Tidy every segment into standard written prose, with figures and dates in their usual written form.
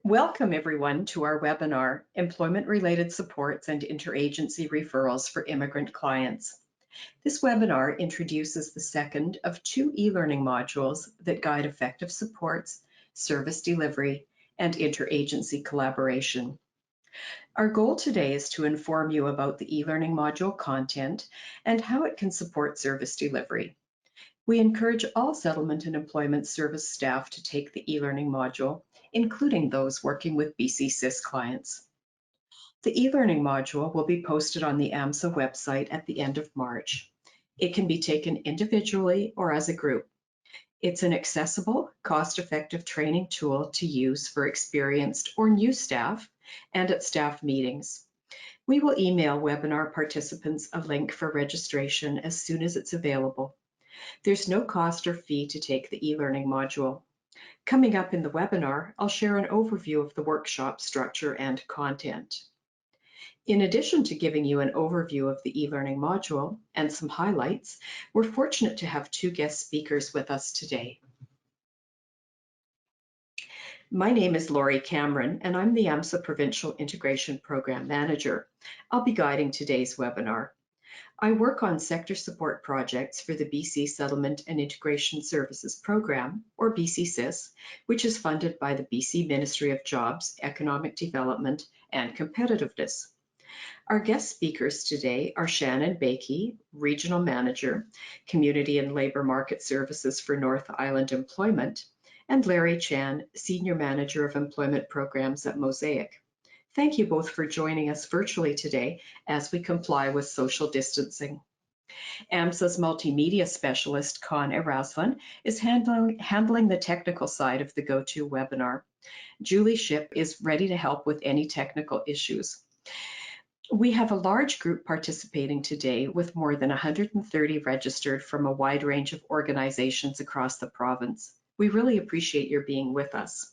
Welcome everyone to our webinar, Employment-Related Supports and Interagency Referrals for Immigrant Clients. This webinar introduces the second of two e-learning modules that guide effective supports, service delivery, and interagency collaboration. Our goal today is to inform you about the e-learning module content and how it can support service delivery. We encourage all settlement and employment service staff to take the e-learning module, including those working with BC SIS clients. The e-learning module will be posted on the AMSA website at the end of March. It can be taken individually or as a group. It's an accessible, cost-effective training tool to use for experienced or new staff and at staff meetings. We will email webinar participants a link for registration as soon as it's available. There's no cost or fee to take the e-learning module. Coming up in the webinar, I'll share an overview of the workshop structure and content. In addition to giving you an overview of the e-learning module and some highlights, we're fortunate to have two guest speakers with us today. My name is Laurie Cameron, and I'm the AMSA Provincial Integration Program Manager. I'll be guiding today's webinar. I work on sector support projects for the BC Settlement and Integration Services Program, or BC SIS, which is funded by the BC Ministry of Jobs, Economic Development and Competitiveness. Our guest speakers today are Shannon Bakey, Regional Manager, Community and Labour Market Services for North Island Employment, and Larry Chan, Senior Manager of Employment Programs at Mosaic. Thank you both for joining us virtually today as we comply with social distancing. AMSA's multimedia specialist, Con Eraslan, is handling the technical side of the GoTo webinar. Julie Ship is ready to help with any technical issues. We have a large group participating today with more than 130 registered from a wide range of organizations across the province. We really appreciate your being with us.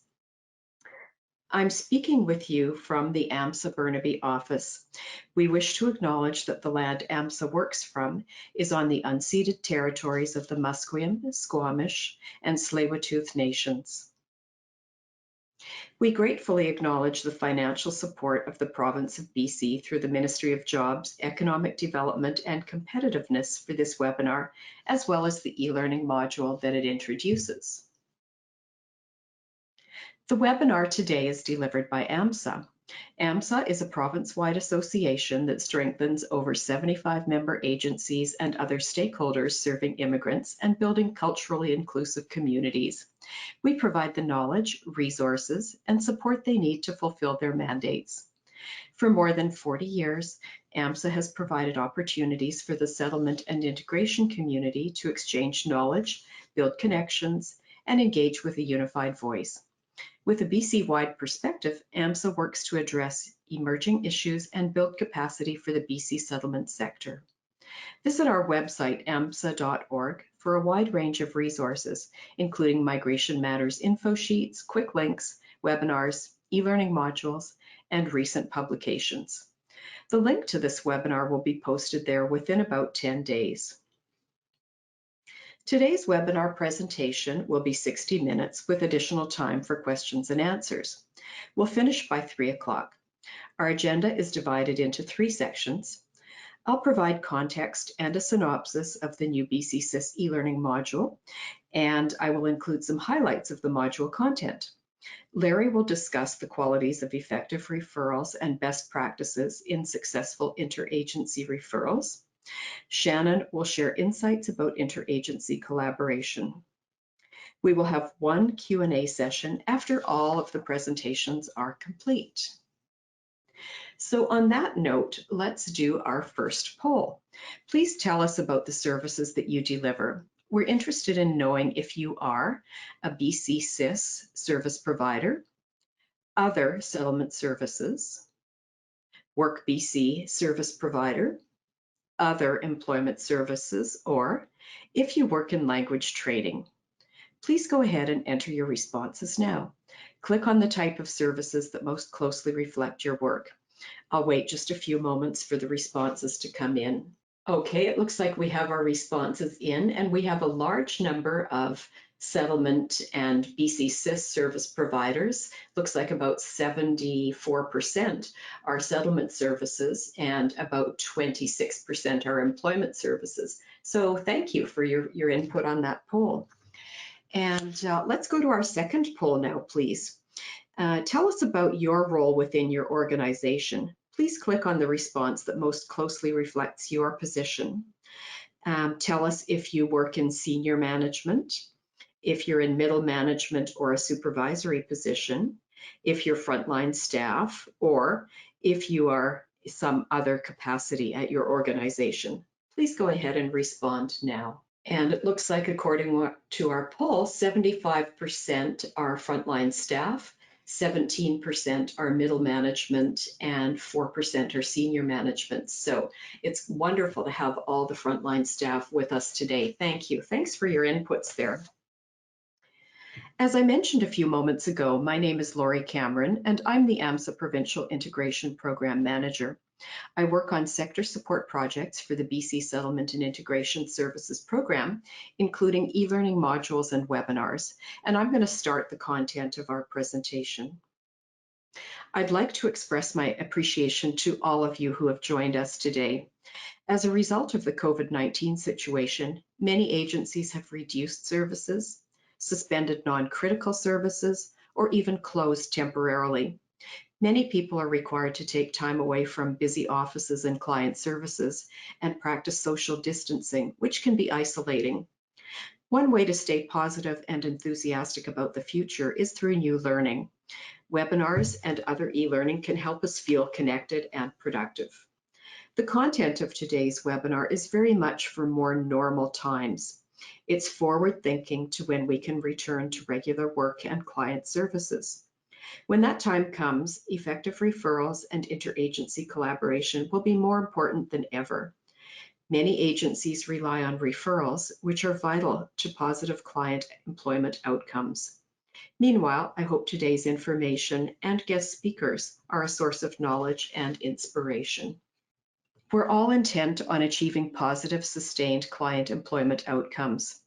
I'm speaking with you from the AMSA Burnaby office. We wish to acknowledge that the land AMSA works from is on the unceded territories of the Musqueam, Squamish, and Tsleil-Waututh nations. We gratefully acknowledge the financial support of the province of BC through the Ministry of Jobs, Economic Development and Competitiveness for this webinar, as well as the e-learning module that it introduces. The webinar today is delivered by AMSA. AMSA is a province-wide association that strengthens over 75 member agencies and other stakeholders serving immigrants and building culturally inclusive communities. We provide the knowledge, resources, and support they need to fulfill their mandates. For more than 40 years, AMSA has provided opportunities for the settlement and integration community to exchange knowledge, build connections, and engage with a unified voice. With a BC-wide perspective, AMSA works to address emerging issues and build capacity for the BC settlement sector. Visit our website, amsa.org, for a wide range of resources, including Migration Matters info sheets, quick links, webinars, e-learning modules, and recent publications. The link to this webinar will be posted there within about 10 days. Today's webinar presentation will be 60 minutes with additional time for questions and answers. We'll finish by 3 o'clock. Our agenda is divided into 3 sections. I'll provide context and a synopsis of the new BC SIS e-learning module, and I will include some highlights of the module content. Larry will discuss the qualities of effective referrals and best practices in successful interagency referrals. Shannon will share insights about interagency collaboration. We will have one Q&A session after all of the presentations are complete. So on that note, let's do our first poll. Please tell us about the services that you deliver. We're interested in knowing if you are a BC SIS service provider, other settlement services, Work BC service provider, other employment services, or if you work in language training. Please go ahead and enter your responses now. Click on the type of services that most closely reflect your work. I'll wait just a few moments for the responses to come in. Okay, it looks like we have our responses in, and we have a large number of settlement and BC service providers. Looks like about 74% are settlement services and about 26% are employment services. So thank you for your input on that poll. And let's go to our second poll now, please. Tell us about your role within your organization. Please click on the response that most closely reflects your position. Tell us if you work in senior management, if you're in middle management or a supervisory position, if you're frontline staff, or if you are some other capacity at your organization. Please go ahead and respond now. And it looks like, according to our poll, 75% are frontline staff, 17% are middle management, and 4% are senior management. So it's wonderful to have all the frontline staff with us today. Thank you. Thanks for your inputs there. As I mentioned a few moments ago, my name is Lori Cameron, and I'm the AMSA Provincial Integration Program Manager. I work on sector support projects for the BC Settlement and Integration Services Program, including e-learning modules and webinars, and I'm going to start the content of our presentation. I'd like to express my appreciation to all of you who have joined us today. As a result of the COVID-19 situation, many agencies have reduced services, suspended non-critical services, or even closed temporarily. Many people are required to take time away from busy offices and client services and practice social distancing, which can be isolating. One way to stay positive and enthusiastic about the future is through new learning. Webinars and other e-learning can help us feel connected and productive. The content of today's webinar is very much for more normal times. It's forward-thinking to when we can return to regular work and client services. When that time comes, effective referrals and interagency collaboration will be more important than ever. Many agencies rely on referrals, which are vital to positive client employment outcomes. Meanwhile, I hope today's information and guest speakers are a source of knowledge and inspiration. We're all intent on achieving positive, sustained client employment outcomes.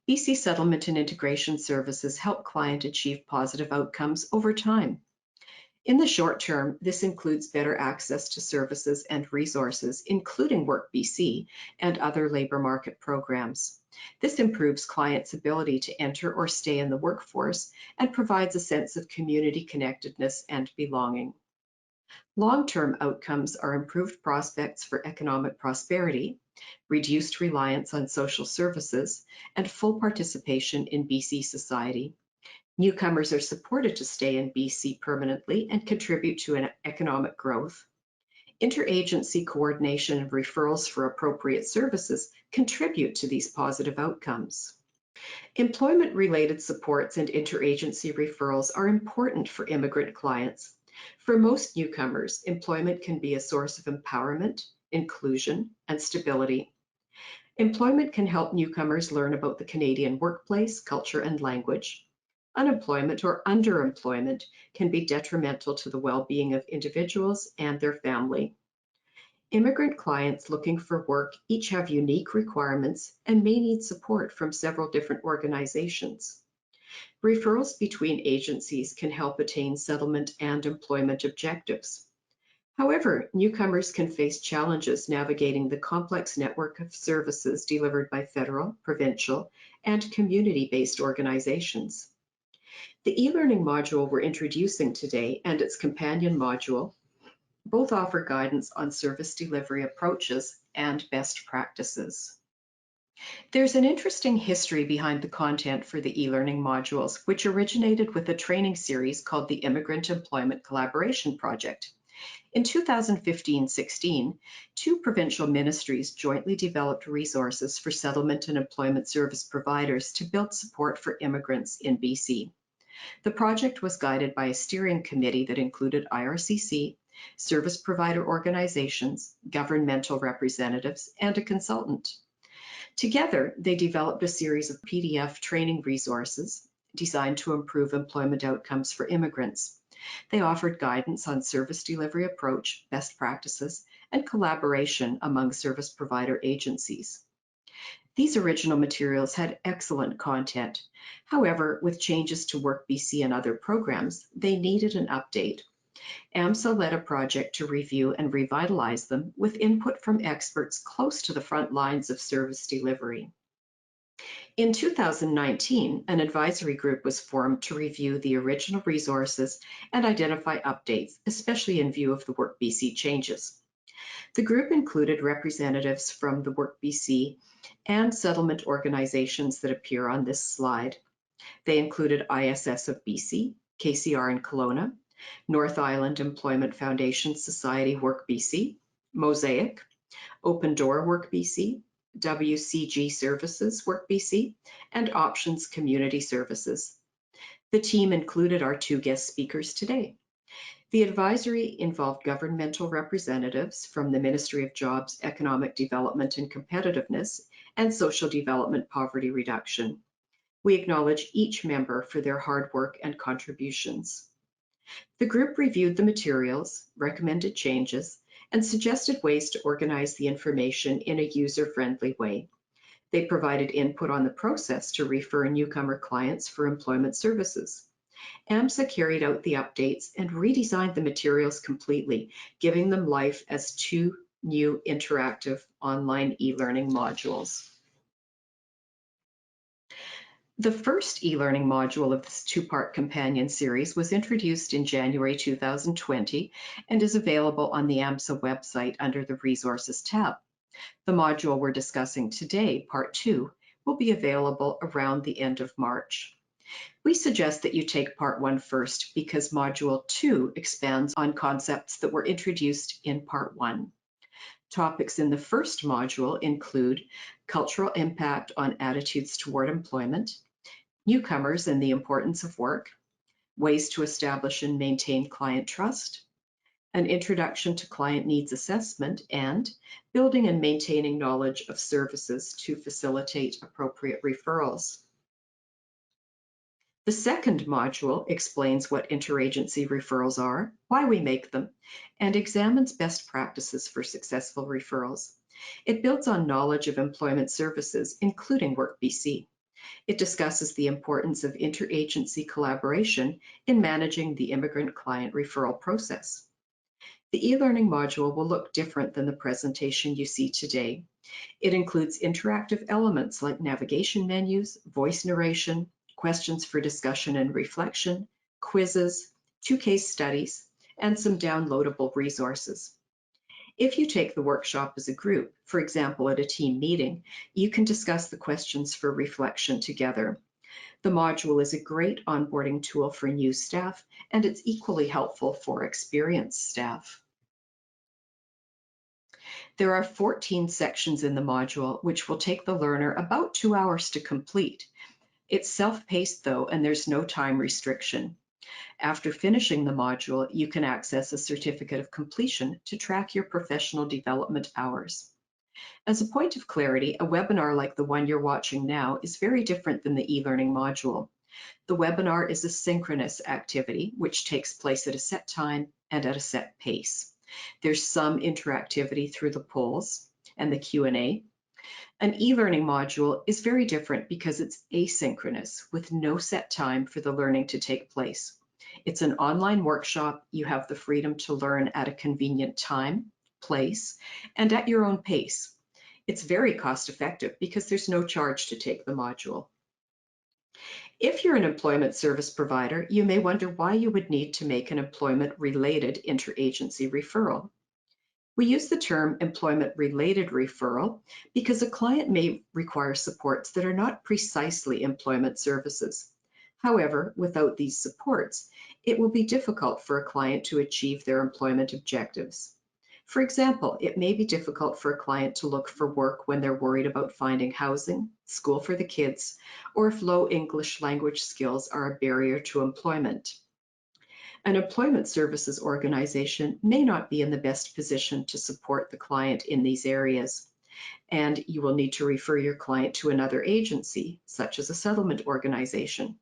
BC Settlement and Integration Services help clients achieve positive outcomes over time. In the short term, this includes better access to services and resources, including Work BC and other labour market programs. This improves clients' ability to enter or stay in the workforce and provides a sense of community connectedness and belonging. Long-term outcomes are improved prospects for economic prosperity, reduced reliance on social services, and full participation in BC society. Newcomers are supported to stay in BC permanently and contribute to an economic growth. Interagency coordination and referrals for appropriate services contribute to these positive outcomes. Employment-related supports and interagency referrals are important for immigrant clients. For most newcomers, employment can be a source of empowerment, inclusion, and stability. Employment can help newcomers learn about the Canadian workplace, culture, and language. Unemployment or underemployment can be detrimental to the well-being of individuals and their family. Immigrant clients looking for work each have unique requirements and may need support from several different organizations. Referrals between agencies can help attain settlement and employment objectives. However, newcomers can face challenges navigating the complex network of services delivered by federal, provincial, and community-based organizations. The e-learning module we're introducing today and its companion module both offer guidance on service delivery approaches and best practices. There's an interesting history behind the content for the e-learning modules, which originated with a training series called the Immigrant Employment Collaboration Project. In 2015-16, two provincial ministries jointly developed resources for settlement and employment service providers to build support for immigrants in BC. The project was guided by a steering committee that included IRCC, service provider organizations, governmental representatives, and a consultant. Together, they developed a series of PDF training resources designed to improve employment outcomes for immigrants. They offered guidance on service delivery approach, best practices, and collaboration among service provider agencies. These original materials had excellent content. However, with changes to Work BC and other programs, they needed an update. AMSA led a project to review and revitalize them with input from experts close to the front lines of service delivery. In 2019, an advisory group was formed to review the original resources and identify updates, especially in view of the Work BC changes. The group included representatives from the Work BC and settlement organizations that appear on this slide. They included ISS of BC, KCR in Kelowna, North Island Employment Foundation Society Work BC, Mosaic, Open Door Work BC, WCG Services Work BC, and Options Community Services. The team included our two guest speakers today. The advisory involved governmental representatives from the Ministry of Jobs, Economic Development and Competitiveness, and Social Development Poverty Reduction. We acknowledge each member for their hard work and contributions. The group reviewed the materials, recommended changes, and suggested ways to organize the information in a user-friendly way. They provided input on the process to refer newcomer clients for employment services. AMSA carried out the updates and redesigned the materials completely, giving them life as two new interactive online e-learning modules. The first e-learning module of this two-part companion series was introduced in January 2020 and is available on the AMSA website under the Resources tab. The module we're discussing today, Part 2, will be available around the end of March. We suggest that you take Part 1 first because Module 2 expands on concepts that were introduced in Part 1. Topics in the first module include cultural impact on attitudes toward employment, newcomers and the importance of work, ways to establish and maintain client trust, an introduction to client needs assessment, and building and maintaining knowledge of services to facilitate appropriate referrals. The second module explains what interagency referrals are, why we make them, and examines best practices for successful referrals. It builds on knowledge of employment services, including Work BC. It discusses the importance of interagency collaboration in managing the immigrant client referral process. The e-learning module will look different than the presentation you see today. It includes interactive elements like navigation menus, voice narration, questions for discussion and reflection, quizzes, 2 case studies, and some downloadable resources. If you take the workshop as a group, for example, at a team meeting, you can discuss the questions for reflection together. The module is a great onboarding tool for new staff, and it's equally helpful for experienced staff. There are 14 sections in the module, which will take the learner about 2 hours to complete. It's self-paced though, and there's no time restriction. After finishing the module, you can access a certificate of completion to track your professional development hours. As a point of clarity, a webinar like the one you're watching now is very different than the e-learning module. The webinar is a synchronous activity, which takes place at a set time and at a set pace. There's some interactivity through the polls and the Q&A. An e-learning module is very different because it's asynchronous with no set time for the learning to take place. It's an online workshop. You have the freedom to learn at a convenient time, place, and at your own pace. It's very cost effective because there's no charge to take the module. If you're an employment service provider, you may wonder why you would need to make an employment-related interagency referral. We use the term employment-related referral because a client may require supports that are not precisely employment services. However, without these supports, it will be difficult for a client to achieve their employment objectives. For example, it may be difficult for a client to look for work when they're worried about finding housing, school for the kids, or if low English language skills are a barrier to employment. An employment services organization may not be in the best position to support the client in these areas, and you will need to refer your client to another agency, such as a settlement organization.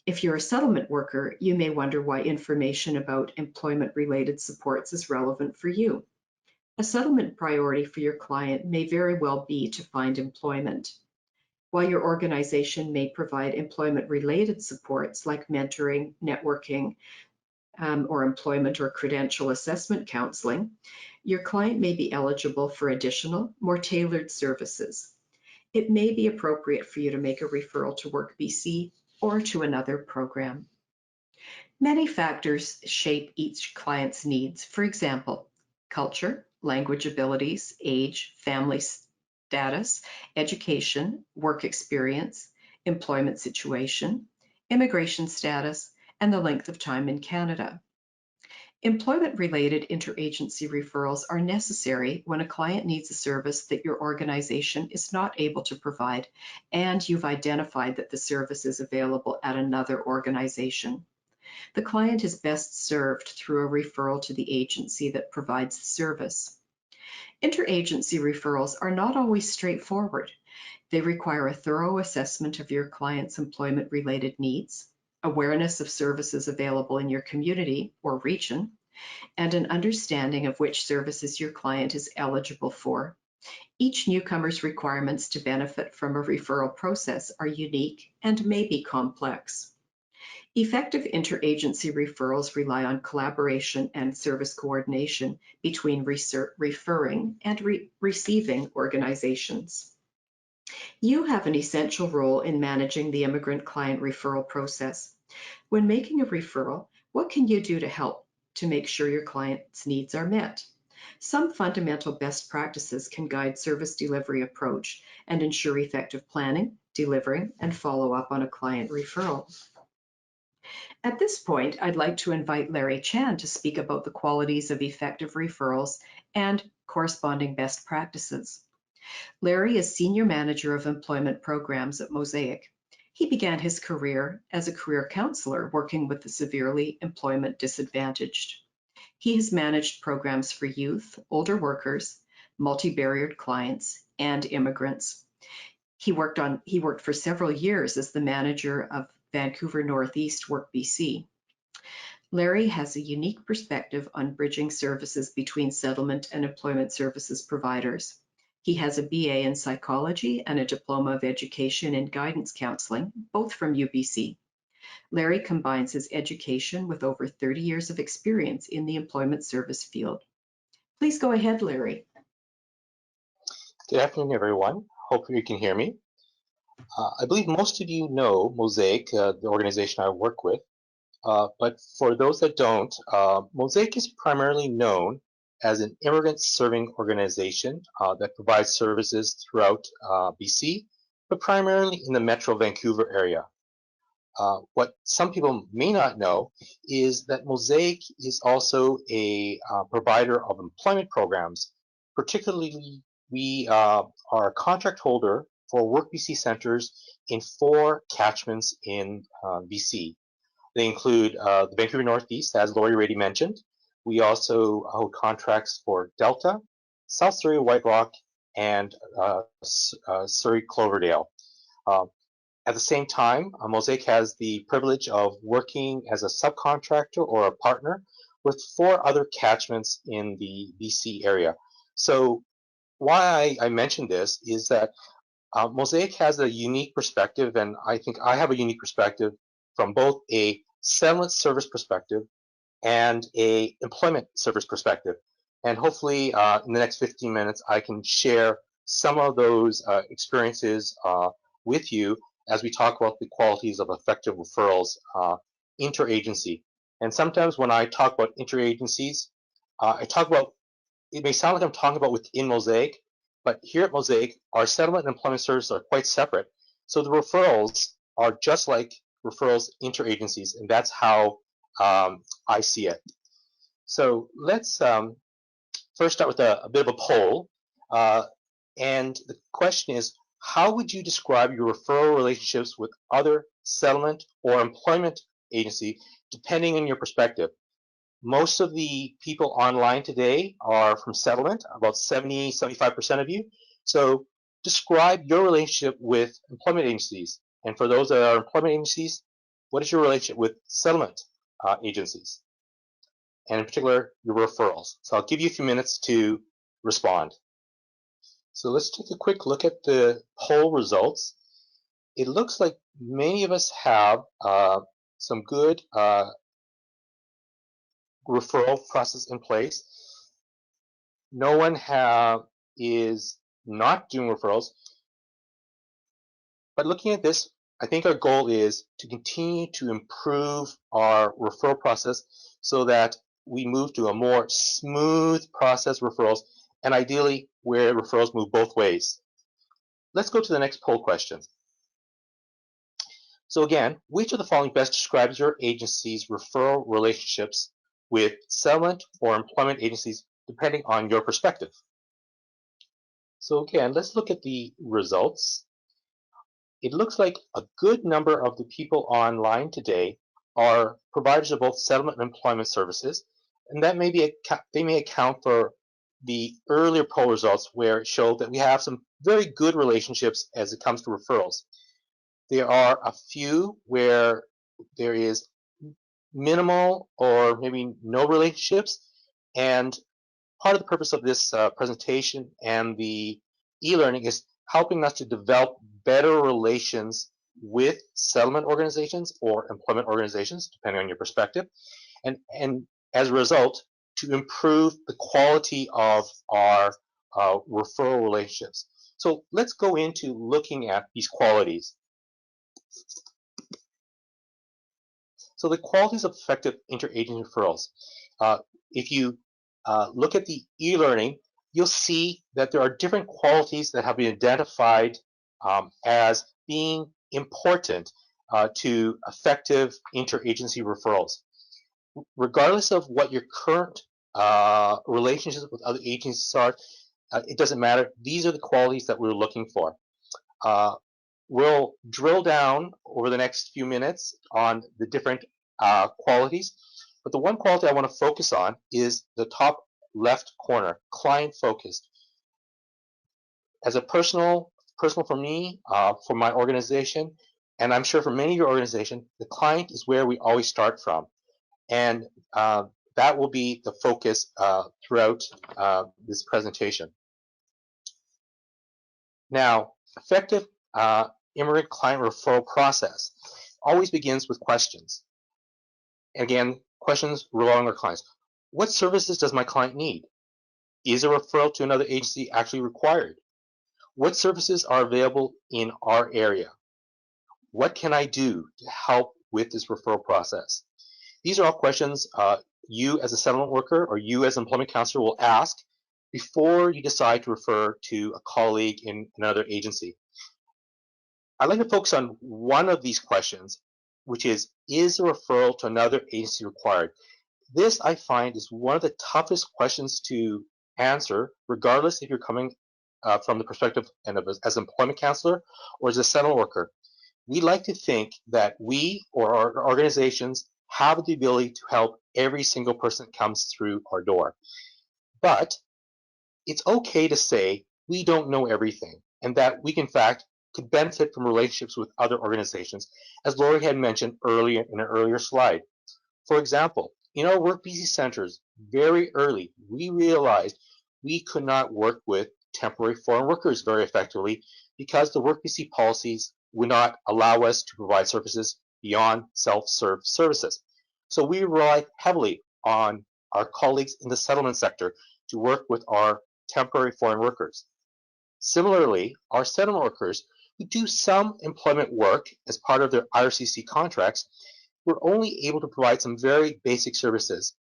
If you're a settlement worker, you may wonder why information about employment-related supports is relevant for you. A settlement priority for your client may very well be to find employment. While your organization may provide employment-related supports like mentoring, networking, or employment or credential assessment counseling, your client may be eligible for additional, more tailored services. It may be appropriate for you to make a referral to Work BC or to another program. Many factors shape each client's needs. For example, culture, language abilities, age, family status, education, work experience, employment situation, immigration status, and the length of time in Canada. Employment-related interagency referrals are necessary when a client needs a service that your organization is not able to provide, and you've identified that the service is available at another organization. The client is best served through a referral to the agency that provides the service. Interagency referrals are not always straightforward. They require a thorough assessment of your client's employment-related needs, awareness of services available in your community or region, and an understanding of which services your client is eligible for. Each newcomer's requirements to benefit from a referral process are unique and may be complex. Effective interagency referrals rely on collaboration and service coordination between referring and receiving organizations. You have an essential role in managing the immigrant client referral process. When making a referral, what can you do to help to make sure your client's needs are met? Some fundamental best practices can guide service delivery approach and ensure effective planning, delivering, and follow-up on a client referral. At this point, I'd like to invite Larry Chan to speak about the qualities of effective referrals and corresponding best practices. Larry is Senior Manager of Employment Programs at Mosaic. He began his career as a career counselor working with the severely employment disadvantaged. He has managed programs for youth, older workers, multi-barriered clients, and immigrants. He worked for several years as the manager of Vancouver Northeast Work BC. Larry has a unique perspective on bridging services between settlement and employment services providers. He has a BA in psychology and a diploma of education in guidance counseling, both from UBC. Larry combines his education with over 30 years of experience in the employment service field. Please go ahead, Larry. Good afternoon, everyone. Hopefully you can hear me. I believe most of you know Mosaic, the organization I work with. But for those that don't, Mosaic is primarily known as an immigrant serving organization that provides services throughout BC, but primarily in the Metro Vancouver area. What some people may not know is that Mosaic is also a provider of employment programs. Particularly, we are a contract holder for Work BC centers in 4 catchments in BC. They include the Vancouver Northeast, as Lori already mentioned. We also hold contracts for Delta, South Surrey White Rock, and Surrey Cloverdale. At the same time, Mosaic has the privilege of working as a subcontractor or a partner with 4 other catchments in the BC area. So why I mention this is that Mosaic has a unique perspective, and I think I have a unique perspective from both a settlement service perspective and a employment service perspective. And hopefully in the next 15 minutes, I can share some of those experiences with you as we talk about the qualities of effective referrals interagency. And sometimes when I talk about interagencies, I talk about, it may sound like I'm talking about within Mosaic, but here at Mosaic, our settlement and employment services are quite separate. So the referrals are just like referrals interagencies, and that's how I see it. So let's first start with a bit of a poll. And the question is, how would you describe your referral relationships with other settlement or employment agency, depending on your perspective? Most of the people online today are from settlement, about 70–75% of you. So describe your relationship with employment agencies. And for those that are employment agencies, what is your relationship with settlement agencies? And in particular, your referrals. So I'll give you a few minutes to respond. So let's take a quick look at the poll results. It looks like many of us have some good referral process in place. No one is not doing referrals. But looking at this, I think our goal is to continue to improve our referral process so that we move to a more smooth process referrals, and ideally where referrals move both ways. Let's go to the next poll question. So again, which of the following best describes your agency's referral relationships with settlement or employment agencies, depending on your perspective? So again, let's look at the results. It looks like a good number of the people online today are providers of both settlement and employment services, and that they may account for the earlier poll results where it showed that we have some very good relationships as it comes to referrals. There are a few where there is minimal or maybe no relationships, and part of the purpose of this presentation and the e-learning is helping us to develop better relations with settlement organizations or employment organizations, depending on your perspective, and as a result, to improve the quality of our referral relationships. So let's go into looking at these qualities. So the qualities of effective interagency referrals. If you look at the e-learning, you'll see that there are different qualities that have been identified as being important to effective interagency referrals. Regardless of what your current relationships with other agencies are, it doesn't matter. These are the qualities that we're looking for. We'll drill down over the next few minutes on the different qualities, but the one quality I want to focus on is the top left corner, client focused. As a personal for me, for my organization, and I'm sure for many of your organization, the client is where we always start from, and that will be the focus throughout this presentation. Now, effective immigrant client referral process always begins with questions. Again, questions regarding our clients. What services does my client need? Is a referral to another agency actually required? What services are available in our area? What can I do to help with this referral process? These are all questions you as a settlement worker or you as an employment counselor will ask before you decide to refer to a colleague in another agency. I'd like to focus on one of these questions, which is a referral to another agency required? This, I find, is one of the toughest questions to answer, regardless if you're coming from the perspective as an employment counselor or as a settlement worker. We like to think that we or our organizations have the ability to help every single person that comes through our door. But it's okay to say we don't know everything and that we, in fact, could benefit from relationships with other organizations, as Lori had mentioned earlier in an earlier slide. For example, in our Work BC centers, very early, we realized we could not work with temporary foreign workers very effectively because the Work BC policies would not allow us to provide services beyond self-serve services. So we relied heavily on our colleagues in the settlement sector to work with our temporary foreign workers. Similarly, our settlement workers who do some employment work as part of their IRCC contracts were only able to provide some very basic services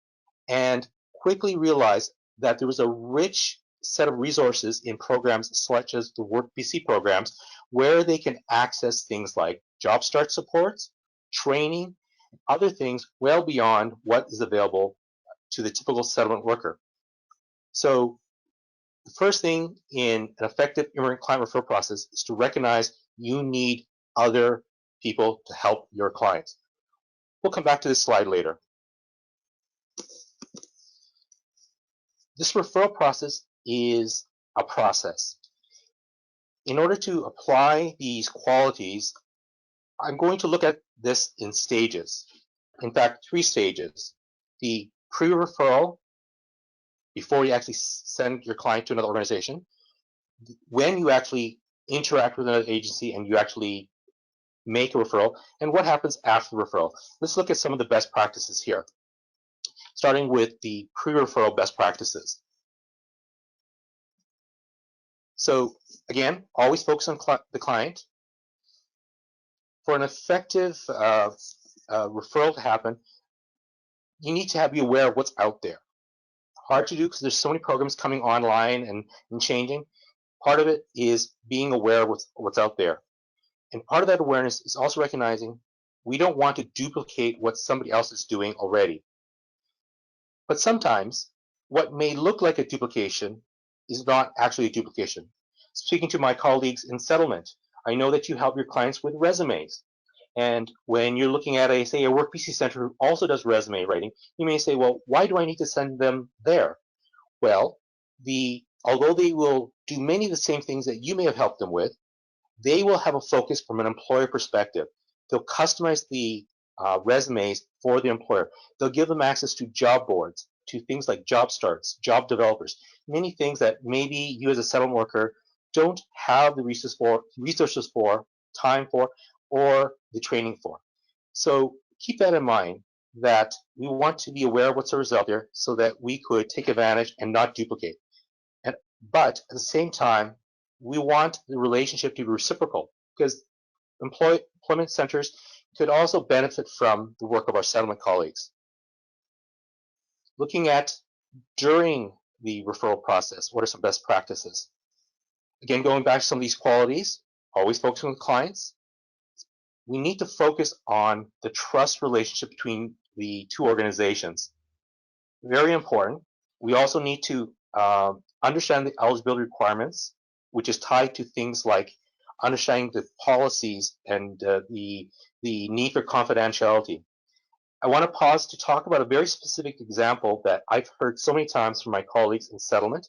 and quickly realized that there was a rich set of resources in programs such as the Work BC programs where they can access things like job start supports, training, and other things well beyond what is available to the typical settlement worker. So the first thing in an effective immigrant client referral process is to recognize you need other people to help your clients. We'll come back to this slide later. This referral process is a process. In order to apply these qualities, I'm going to look at this in stages. In fact, 3 stages. The pre-referral, before you actually send your client to another organization, when you actually interact with another agency and you actually make a referral, and what happens after the referral. Let's look at some of the best practices here, starting with the pre-referral best practices. So again, always focus on the client. For an effective referral to happen, you need to be aware of what's out there. Hard to do because there's so many programs coming online and changing. Part of it is being aware of what's out there. And part of that awareness is also recognizing we don't want to duplicate what somebody else is doing already. But sometimes what may look like a duplication is not actually a duplication. Speaking to my colleagues in settlement, I know that you help your clients with resumes. And when you're looking at say a work PC center who also does resume writing, you may say, well, why do I need to send them there? Well, although they will do many of the same things that you may have helped them with, they will have a focus from an employer perspective. They'll customize the resumes for the employer. They'll give them access to job boards, to things like job starts, job developers, many things that maybe you as a settlement worker don't have the resources for, time for, or the training for. So keep that in mind, that we want to be aware of what services out there so that we could take advantage and not duplicate. But at the same time, we want the relationship to be reciprocal, because employment centers could also benefit from the work of our settlement colleagues. Looking at during the referral process, what are some best practices? Again, going back to some of these qualities, always focusing on the clients. We need to focus on the trust relationship between the two organizations. Very important. We also need to understand the eligibility requirements, which is tied to things like understanding the policies and the need for confidentiality. I want to pause to talk about a very specific example that I've heard so many times from my colleagues in settlement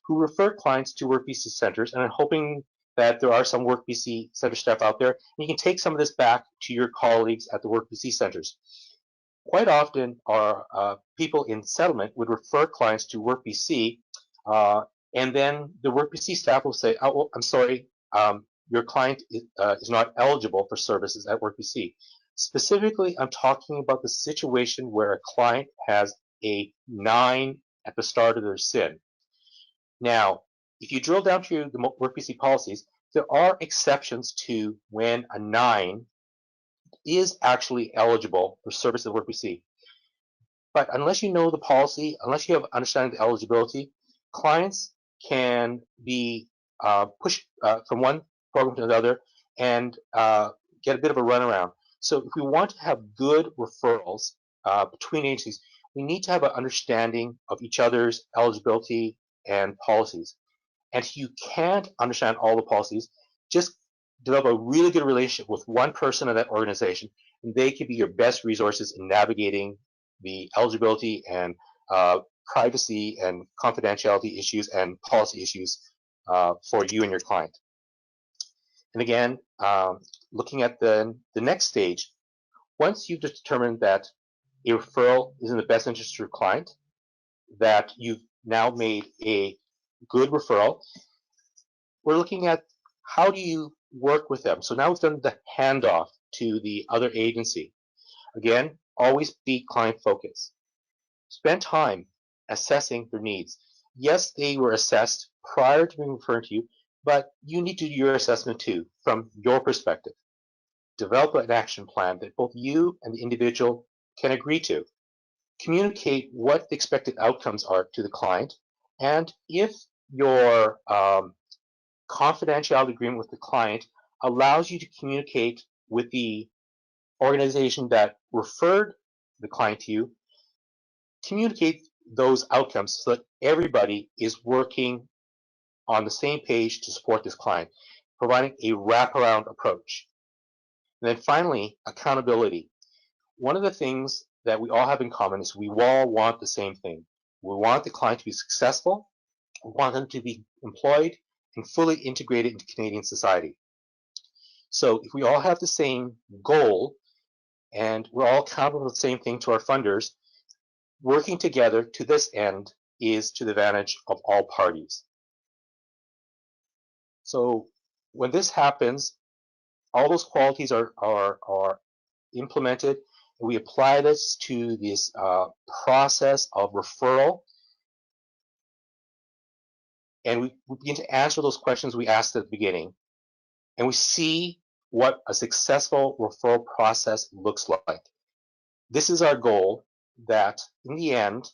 who refer clients to WorkBC centers, and I'm hoping that there are some WorkBC center staff out there, and you can take some of this back to your colleagues at the WorkBC centers. Quite often, our people in settlement would refer clients to WorkBC, and then the WorkBC staff will say, oh, well, I'm sorry, your client is not eligible for services at WorkBC. Specifically, I'm talking about the situation where a client has a 9 at the start of their SIN. Now, if you drill down to the WorkBC policies, there are exceptions to when a 9 is actually eligible for service at WorkBC. But unless you know the policy, unless you have understanding the eligibility, clients can be pushed from one program to another and get a bit of a runaround. So if we want to have good referrals between agencies, we need to have an understanding of each other's eligibility and policies. And if you can't understand all the policies, just develop a really good relationship with one person in that organization, and they can be your best resources in navigating the eligibility and privacy and confidentiality issues and policy issues for you and your client. And again, looking at the next stage, once you've determined that a referral is in the best interest of your client, that you've now made a good referral, we're looking at how do you work with them. So now we've done the handoff to the other agency. Again, always be client focused. Spend time assessing their needs. Yes, they were assessed prior to being referred to you, but you need to do your assessment too from your perspective. Develop an action plan that both you and the individual can agree to. Communicate what the expected outcomes are to the client, and if your confidentiality agreement with the client allows you to communicate with the organization that referred the client to you, communicate those outcomes so that everybody is working on the same page to support this client, providing a wraparound approach. And then finally, accountability. One of the things that we all have in common is we all want the same thing. We want the client to be successful. We want them to be employed and fully integrated into Canadian society. So if we all have the same goal and we're all accountable for the same thing to our funders, working together to this end is to the advantage of all parties. So when this happens, all those qualities are implemented, and we apply this to this process of referral, and we begin to answer those questions we asked at the beginning, and we see what a successful referral process looks like. This is our goal, that in the end,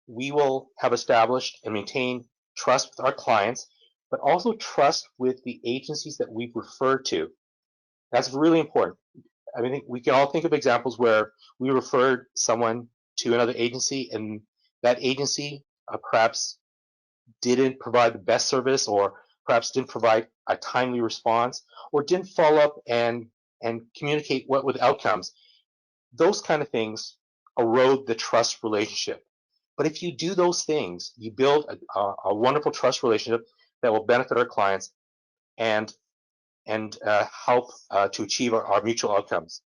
we will have established and maintain trust with our clients, but also trust with the agencies that we've referred to. That's really important. I mean, we can all think of examples where we referred someone to another agency, and that agency perhaps didn't provide the best service, or perhaps didn't provide a timely response, or didn't follow up and communicate what with outcomes. Those kind of things erode the trust relationship. But if you do those things, you build a wonderful trust relationship that will benefit our clients and help to achieve our mutual outcomes.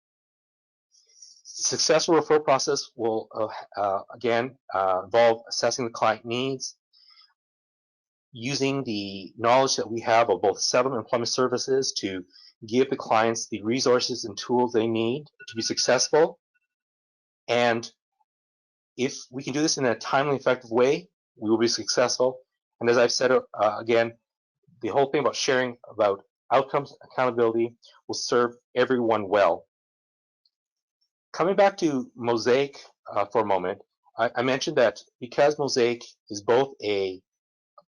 Successful referral process will again involve assessing the client needs, using the knowledge that we have of both settlement and employment services to give the clients the resources and tools they need to be successful. And if we can do this in a timely, effective way, we will be successful. And as I've said again, the whole thing about sharing about outcomes, accountability will serve everyone well. Coming back to Mosaic for a moment, I mentioned that because Mosaic is both a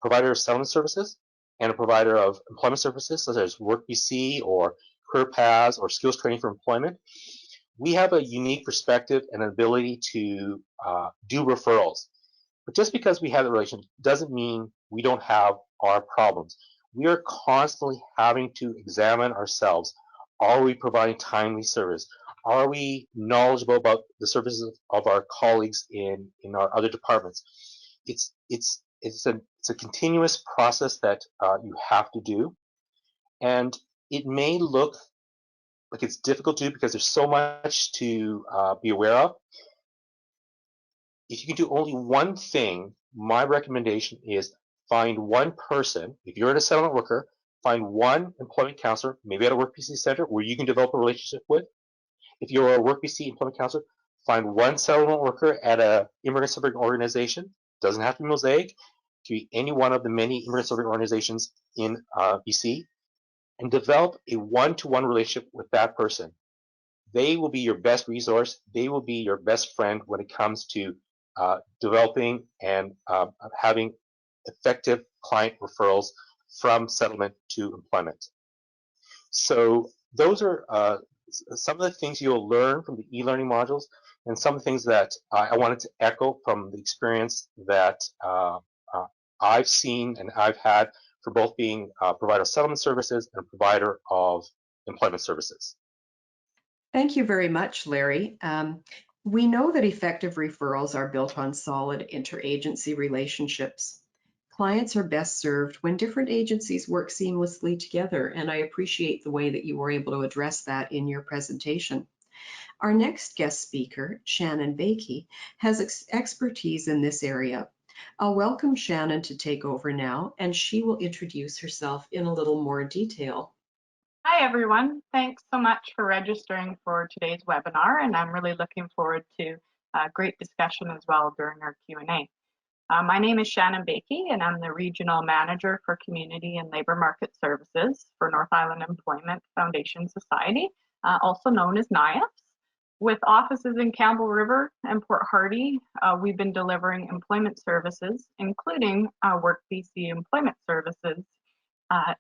provider of settlement services and a provider of employment services, such as WorkBC or career paths or skills training for employment, we have a unique perspective and ability to do referrals. But just because we have the relation doesn't mean we don't have our problems. We are constantly having to examine ourselves. Are we providing timely service? Are we knowledgeable about the services of our colleagues in our other departments? It's a continuous process that you have to do, and it may look like it's difficult to do because there's so much to be aware of. If you can do only one thing, my recommendation is find one person. If you're a settlement worker, find one employment counselor, maybe at a WorkBC center, where you can develop a relationship with. If you're a WorkBC employment counselor, find one settlement worker at a immigrant serving organization. Doesn't have to be Mosaic. It can be any one of the many immigrant serving organizations in BC, and develop a one-to-one relationship with that person. They will be your best resource. They will be your best friend when it comes to developing and having effective client referrals from settlement to employment. So those are some of the things you'll learn from the e-learning modules, and some of the things that I wanted to echo from the experience that I've seen and I've had for both being a provider of settlement services and a provider of employment services. Thank you very much, Larry. We know that effective referrals are built on solid interagency relationships. Clients are best served when different agencies work seamlessly together, and I appreciate the way that you were able to address that in your presentation. Our next guest speaker, Shannon Bakey, has expertise in this area. I'll welcome Shannon to take over now, and she will introduce herself in a little more detail. Hi, everyone. Thanks so much for registering for today's webinar, and I'm really looking forward to a great discussion as well during our Q&A. My name is Shannon Bakey, and I'm the Regional Manager for Community and Labor Market Services for North Island Employment Foundation Society, also known as NIAFS. With offices in Campbell River and Port Hardy, we've been delivering employment services, including WorkBC employment services,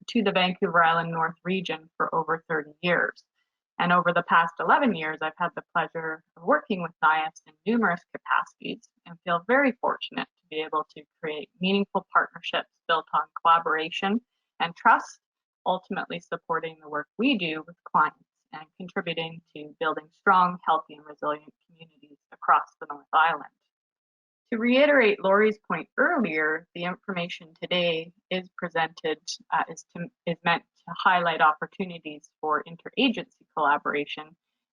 to the Vancouver Island North region for over 30 years. And over the past 11 years, I've had the pleasure of working with NIAFS in numerous capacities and feel very fortunate to be able to create meaningful partnerships built on collaboration and trust, ultimately supporting the work we do with clients and contributing to building strong, healthy, and resilient communities across the North Island. To reiterate Laurie's point earlier, the information today is presented, is meant to highlight opportunities for interagency collaboration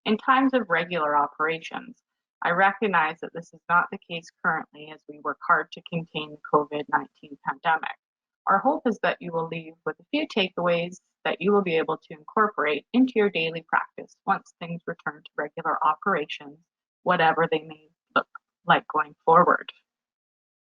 in times of regular operations, I recognize that this is not the case currently as we work hard to contain the COVID-19 pandemic. Our hope is that you will leave with a few takeaways that you will be able to incorporate into your daily practice once things return to regular operations, whatever they may look like going forward.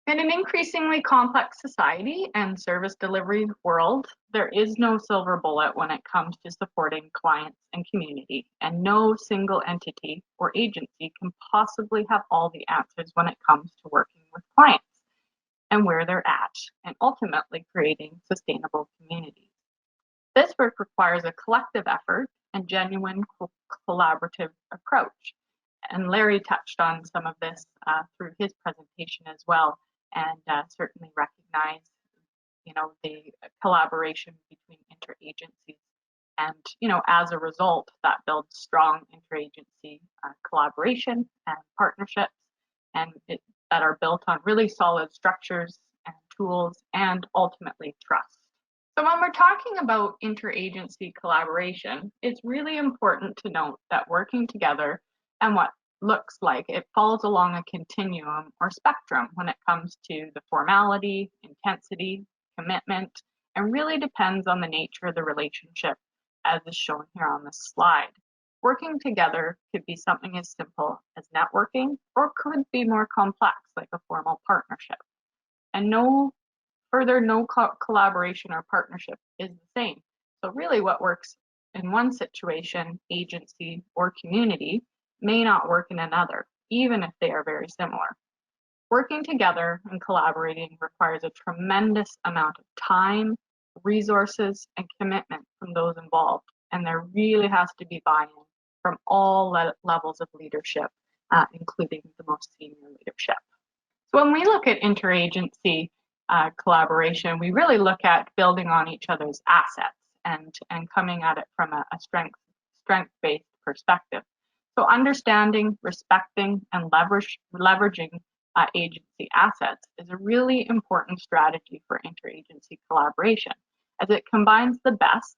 In an increasingly complex society and service delivery world, there is no silver bullet when it comes to supporting clients and community, and no single entity or agency can possibly have all the answers when it comes to working with clients and where they're at, and ultimately creating sustainable communities. This work requires a collective effort and genuine collaborative approach. And Larry touched on some of this through his presentation as well, and certainly recognize, the collaboration between interagencies. And, as a result, that builds strong interagency collaboration and partnerships, and that are built on really solid structures and tools, and ultimately trust. So when we're talking about interagency collaboration, it's really important to note that working together and what looks like it falls along a continuum or spectrum when it comes to the formality, intensity, commitment, and really depends on the nature of the relationship as is shown here on this slide. Working together could be something as simple as networking, or could be more complex like a formal partnership. And no collaboration or partnership is the same. So really what works in one situation, agency, or community may not work in another, even if they are very similar. Working together and collaborating requires a tremendous amount of time, resources, and commitment from those involved. And there really has to be buy-in from all levels of leadership, including the most senior leadership. So when we look at interagency collaboration, we really look at building on each other's assets and coming at it from a strength-based perspective. So understanding, respecting, and leveraging agency assets is a really important strategy for interagency collaboration, as it combines the best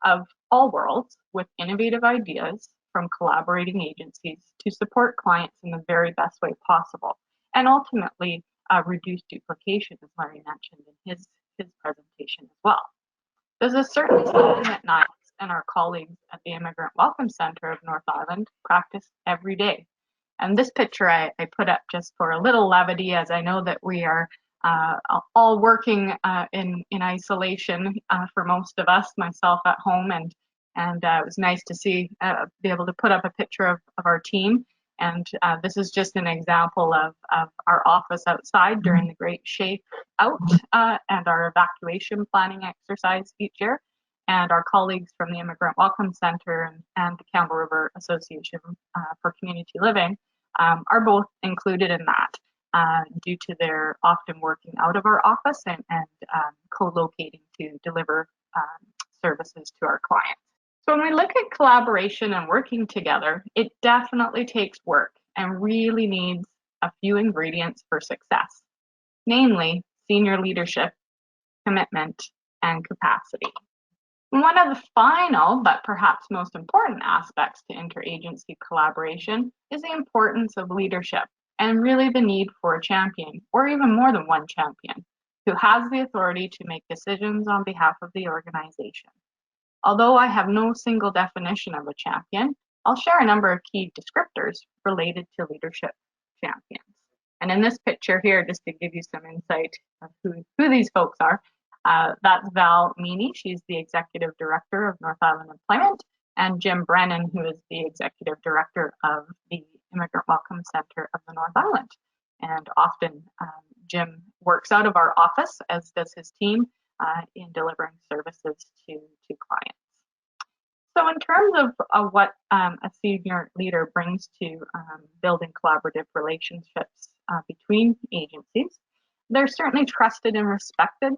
of all worlds with innovative ideas from collaborating agencies to support clients in the very best way possible, and ultimately reduce duplication, as Larry mentioned in his presentation as well. This is certainly something that Niles and our colleagues at the Immigrant Welcome Center of North Island practice every day. And this picture I put up just for a little levity, as I know that we are all working in isolation for most of us, myself at home, and it was nice to see, be able to put up a picture of our team. And this is just an example of our office outside during the Great Shake Out and our evacuation planning exercise each year. And our colleagues from the Immigrant Welcome Center and the Campbell River Association for Community Living are both included in that due to their often working out of our office and co-locating to deliver services to our clients. So when we look at collaboration and working together, it definitely takes work and really needs a few ingredients for success, namely senior leadership, commitment, and capacity. And one of the final, but perhaps most important aspects to interagency collaboration is the importance of leadership, and really the need for a champion, or even more than one champion, who has the authority to make decisions on behalf of the organization. Although I have no single definition of a champion, I'll share a number of key descriptors related to leadership champions. And in this picture here, just to give you some insight of who these folks are, that's Val Meany. She's the Executive Director of North Island Employment, and Jim Brennan, who is the Executive Director of the Immigrant Welcome Center of the North Island. And often Jim works out of our office, as does his team, in delivering services to clients. So in terms of what a senior leader brings to building collaborative relationships between agencies, they're certainly trusted and respected.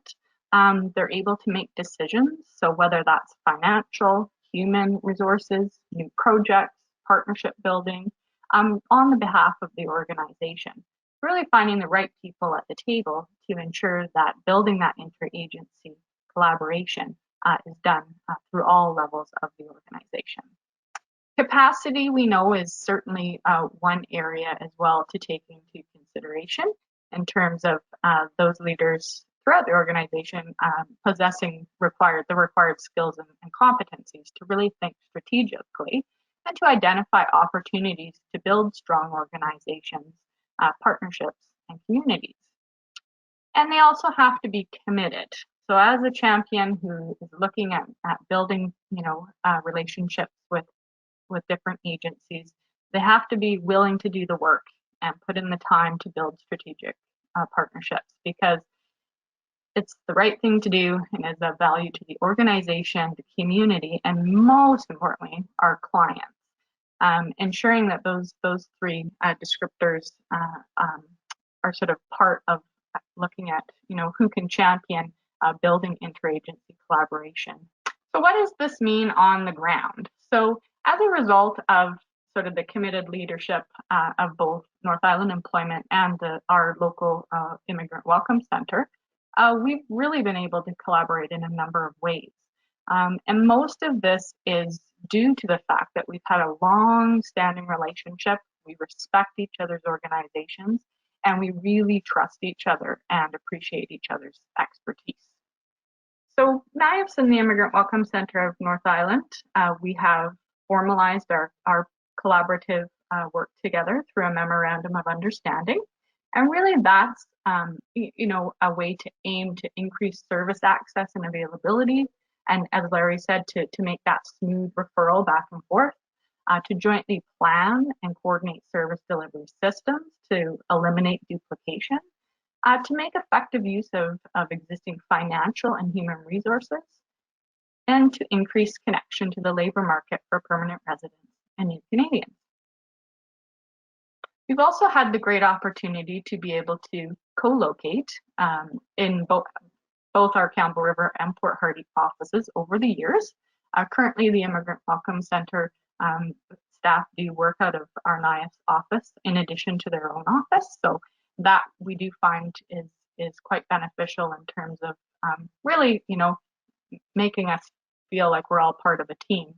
They're able to make decisions, so whether that's financial, human resources, new projects, partnership building, on the behalf of the organization. Really finding the right people at the table to ensure that building that interagency collaboration is done through all levels of the organization. Capacity, we know, is certainly one area as well to take into consideration in terms of those leaders throughout the organization possessing the required skills and competencies to really think strategically and to identify opportunities to build strong organizations, partnerships, and communities. And they also have to be committed. So as a champion who is looking at building, relationships with different agencies, they have to be willing to do the work and put in the time to build strategic partnerships, because it's the right thing to do and is of value to the organization, the community, and most importantly, our clients. Ensuring that those three descriptors are sort of part of looking at, who can champion building interagency collaboration. So what does this mean on the ground? So as a result of sort of the committed leadership of both North Island Employment and our local Immigrant Welcome Center, we've really been able to collaborate in a number of ways. And most of this is due to the fact that we've had a long-standing relationship. We respect each other's organizations, and we really trust each other and appreciate each other's expertise. So NIAFS and the Immigrant Welcome Center of North Island, we have formalized our collaborative work together through a memorandum of understanding. And really that's, a way to aim to increase service access and availability. And as Larry said, to make that smooth referral back and forth, to jointly plan and coordinate service delivery systems to eliminate duplication, to make effective use of existing financial and human resources, and to increase connection to the labor market for permanent residents and new Canadians. We've also had the great opportunity to be able to co-locate in both our Campbell River and Port Hardy offices over the years. Currently, the Immigrant Welcome Center staff do work out of our NIAFS office in addition to their own office. So that we do find is quite beneficial in terms of really, making us feel like we're all part of a team.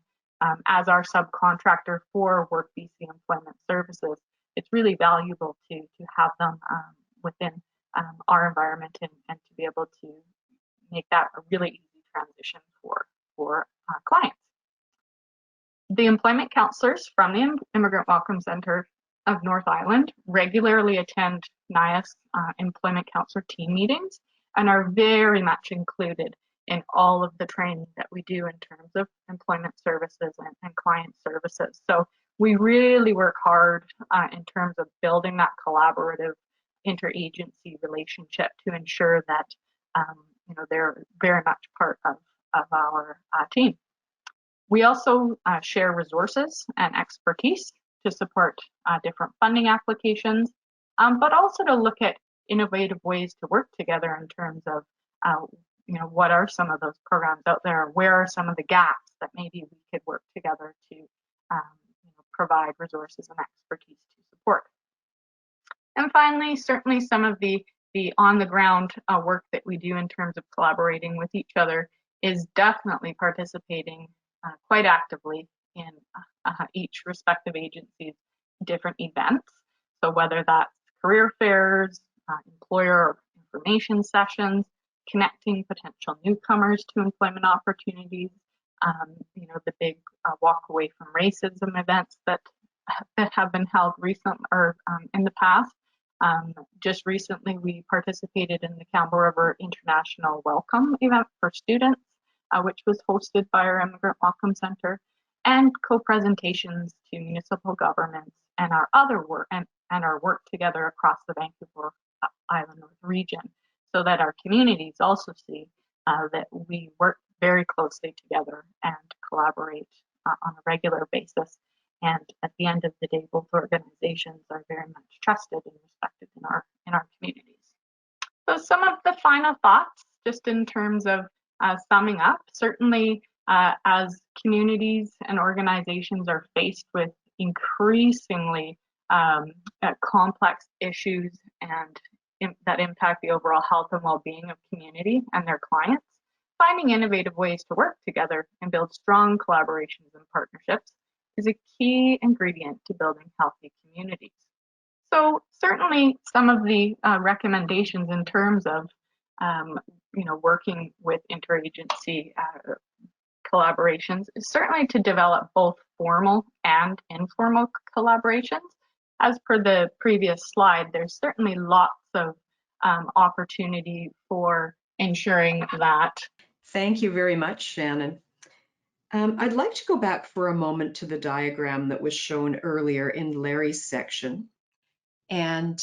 As our subcontractor for Work BC Employment Services, it's really valuable to have them within our environment and to be able to make that a really easy transition for clients. The employment counselors from the Immigrant Welcome Center of North Island regularly attend NIAFS employment counselor team meetings and are very much included in all of the training that we do in terms of employment services and client services. So we really work hard in terms of building that collaborative interagency relationship to ensure that they're very much part of our team. We also share resources and expertise to support different funding applications, but also to look at innovative ways to work together in terms of what are some of those programs out there? Where are some of the gaps that maybe we could work together to provide resources and expertise to support? And finally, certainly some of the on-the-ground work that we do in terms of collaborating with each other is definitely participating quite actively in each respective agency's different events. So whether that's career fairs, employer information sessions, connecting potential newcomers to employment opportunities, the big walk away from racism events that have been held recently or in the past. Just recently, we participated in the Campbell River International Welcome event for students, which was hosted by our Immigrant Welcome Center, and co-presentations to municipal governments and our other work and our work together across the Vancouver Island North region, so that our communities also see that we work very closely together and collaborate on a regular basis. And at the end of the day, both organizations are very much trusted and respected in our communities. So some of the final thoughts, just in terms of summing up, certainly as communities and organizations are faced with increasingly complex issues and that impact the overall health and well-being of community and their clients, finding innovative ways to work together and build strong collaborations and partnerships is a key ingredient to building healthy communities. So certainly some of the recommendations in terms of working with interagency collaborations is certainly to develop both formal and informal collaborations. As per the previous slide, there's certainly lots of opportunity for ensuring that. Thank you very much, Shannon. I'd like to go back for a moment to the diagram that was shown earlier in Larry's section. And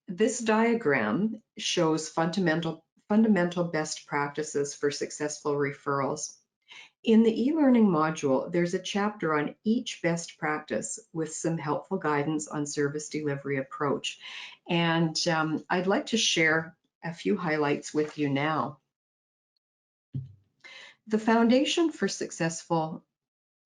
this diagram shows fundamental best practices for successful referrals. In the e-learning module, there's a chapter on each best practice with some helpful guidance on service delivery approach. And I'd like to share a few highlights with you now. The foundation for successful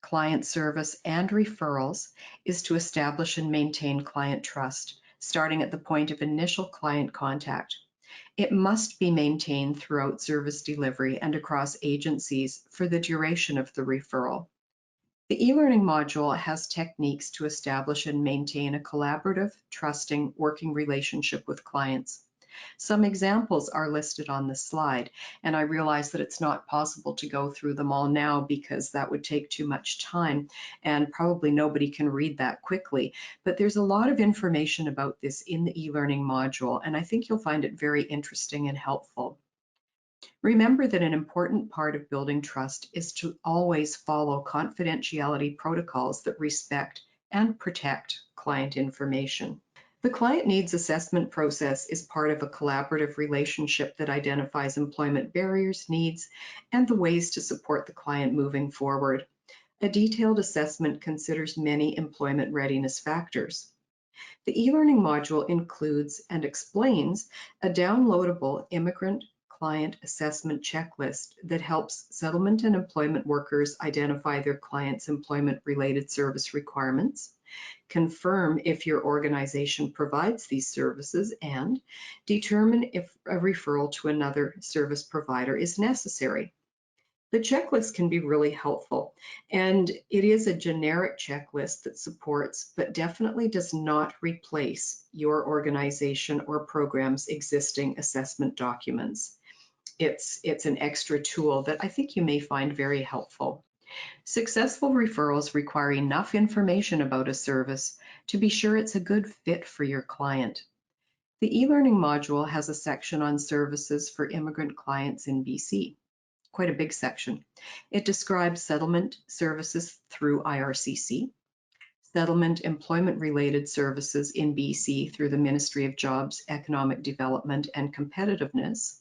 client service and referrals is to establish and maintain client trust, starting at the point of initial client contact. It must be maintained throughout service delivery and across agencies for the duration of the referral. The e-learning module has techniques to establish and maintain a collaborative, trusting, working relationship with clients. Some examples are listed on the slide, and I realize that it's not possible to go through them all now because that would take too much time, and probably nobody can read that quickly. But there's a lot of information about this in the e-learning module, and I think you'll find it very interesting and helpful. Remember that an important part of building trust is to always follow confidentiality protocols that respect and protect client information. The client needs assessment process is part of a collaborative relationship that identifies employment barriers, needs, and the ways to support the client moving forward. A detailed assessment considers many employment readiness factors. The e-learning module includes and explains a downloadable immigrant client assessment checklist that helps settlement and employment workers identify their clients' employment-related service requirements, confirm if your organization provides these services, and determine if a referral to another service provider is necessary. The checklist can be really helpful, and it is a generic checklist that supports but definitely does not replace your organization or program's existing assessment documents. It's an extra tool that I think you may find very helpful. Successful referrals require enough information about a service to be sure it's a good fit for your client. The e-learning module has a section on services for immigrant clients in BC, quite a big section. It describes settlement services through IRCC, settlement employment-related services in BC through the Ministry of Jobs, Economic Development and Competitiveness,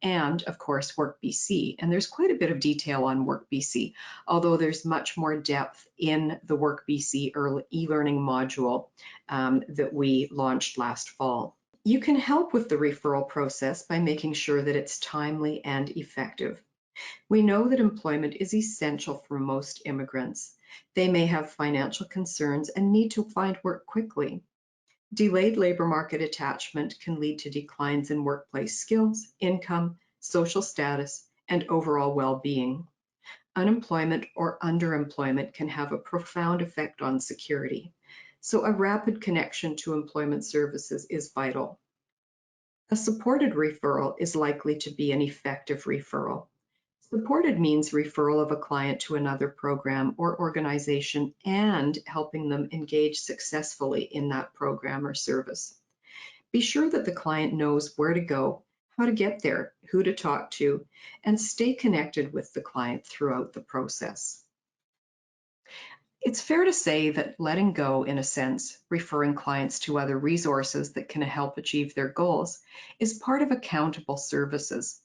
and of course Work BC. And there's quite a bit of detail on Work BC, although there's much more depth in the Work BC e-learning module that we launched last fall. You can help with the referral process by making sure that it's timely and effective. We know that employment is essential for most immigrants. They may have financial concerns and need to find work quickly. Delayed labor market attachment can lead to declines in workplace skills, income, social status, and overall well-being. Unemployment or underemployment can have a profound effect on security, so a rapid connection to employment services is vital. A supported referral is likely to be an effective referral. Supported means referral of a client to another program or organization and helping them engage successfully in that program or service. Be sure that the client knows where to go, how to get there, who to talk to, and stay connected with the client throughout the process. It's fair to say that letting go, in a sense, referring clients to other resources that can help achieve their goals, is part of accountable services.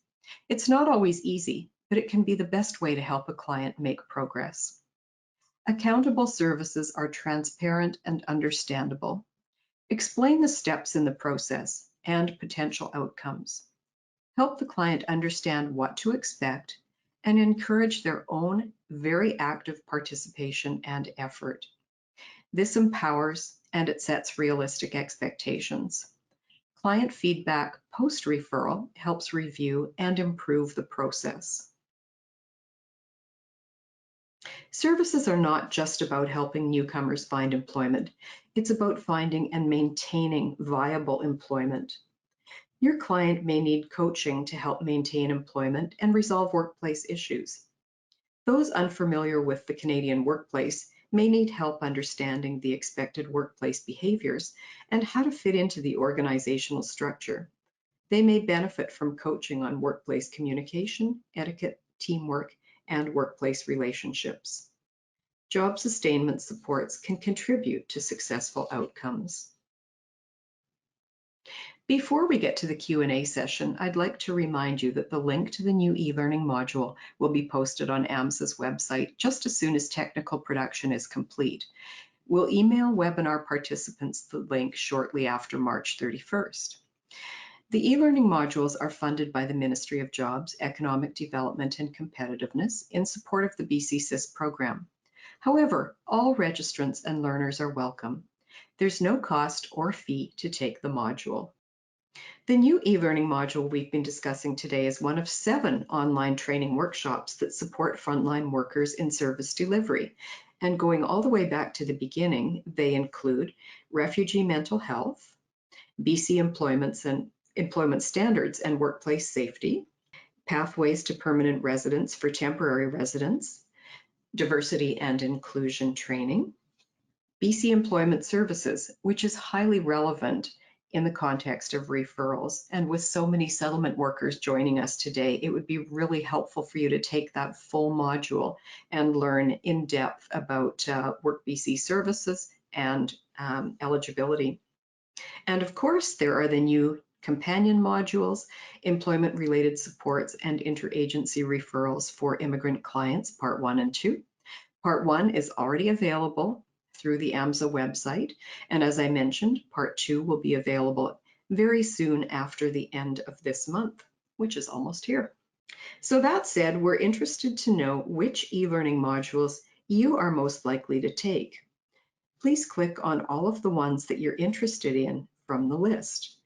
It's not always easy, but it can be the best way to help a client make progress. Accountable services are transparent and understandable. Explain the steps in the process and potential outcomes. Help the client understand what to expect and encourage their own very active participation and effort. This empowers and it sets realistic expectations. Client feedback post-referral helps review and improve the process. Services are not just about helping newcomers find employment. It's about finding and maintaining viable employment. Your client may need coaching to help maintain employment and resolve workplace issues. Those unfamiliar with the Canadian workplace may need help understanding the expected workplace behaviors and how to fit into the organizational structure. They may benefit from coaching on workplace communication, etiquette, teamwork, and workplace relationships. Job sustainment supports can contribute to successful outcomes. Before we get to the Q&A session, I'd like to remind you that the link to the new e-learning module will be posted on AMSA's website just as soon as technical production is complete. We'll email webinar participants the link shortly after March 31st. The e-learning modules are funded by the Ministry of Jobs, Economic Development and Competitiveness in support of the BC program. However, all registrants and learners are welcome. There's no cost or fee to take the module. The new e-learning module we've been discussing today is one of 7 online training workshops that support frontline workers in service delivery. And going all the way back to the beginning, they include refugee mental health, BC employment standards and workplace safety, pathways to permanent residence for temporary residents, diversity and inclusion training, BC employment services, which is highly relevant in the context of referrals. And with so many settlement workers joining us today, it would be really helpful for you to take that full module and learn in depth about Work BC services and eligibility. And of course, there are the new companion modules, employment-related supports, and interagency referrals for immigrant clients, Part 1 and 2. Part 1 is already available through the AMSA website, and as I mentioned, Part 2 will be available very soon after the end of this month, which is almost here. So that said, we're interested to know which e-learning modules you are most likely to take. Please click on all of the ones that you're interested in from the list.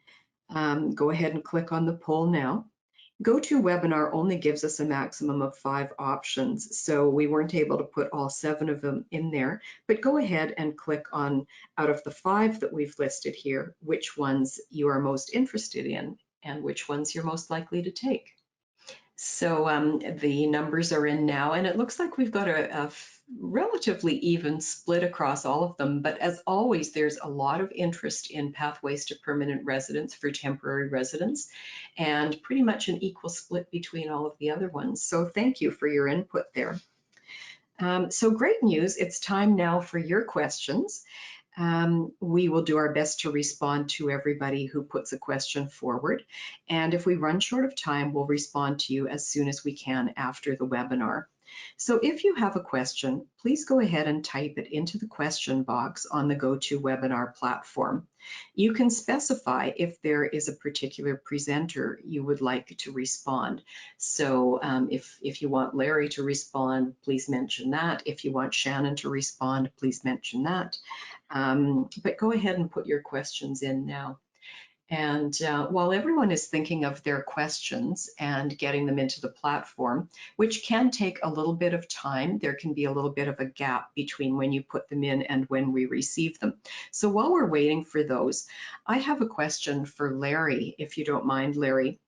Go ahead and click on the poll now. GoToWebinar only gives us a maximum of 5 options, so we weren't able to put all 7 of them in there, but go ahead and click on, out of the 5 that we've listed here, which ones you are most interested in and which ones you're most likely to take. So the numbers are in now, and it looks like we've got a relatively even split across all of them. But as always, there's a lot of interest in pathways to permanent residence for temporary residents, and pretty much an equal split between all of the other ones. So thank you for your input there. So great news, it's time now for your questions. We will do our best to respond to everybody who puts a question forward. And if we run short of time, we'll respond to you as soon as we can after the webinar. So if you have a question, please go ahead and type it into the question box on the GoToWebinar platform. You can specify if there is a particular presenter you would like to respond. So if you want Larry to respond, please mention that. If you want Shannon to respond, please mention that. But go ahead and put your questions in now. And while everyone is thinking of their questions and getting them into the platform, which can take a little bit of time, there can be a little bit of a gap between when you put them in and when we receive them. So while we're waiting for those, I have a question for Larry, if you don't mind, Larry.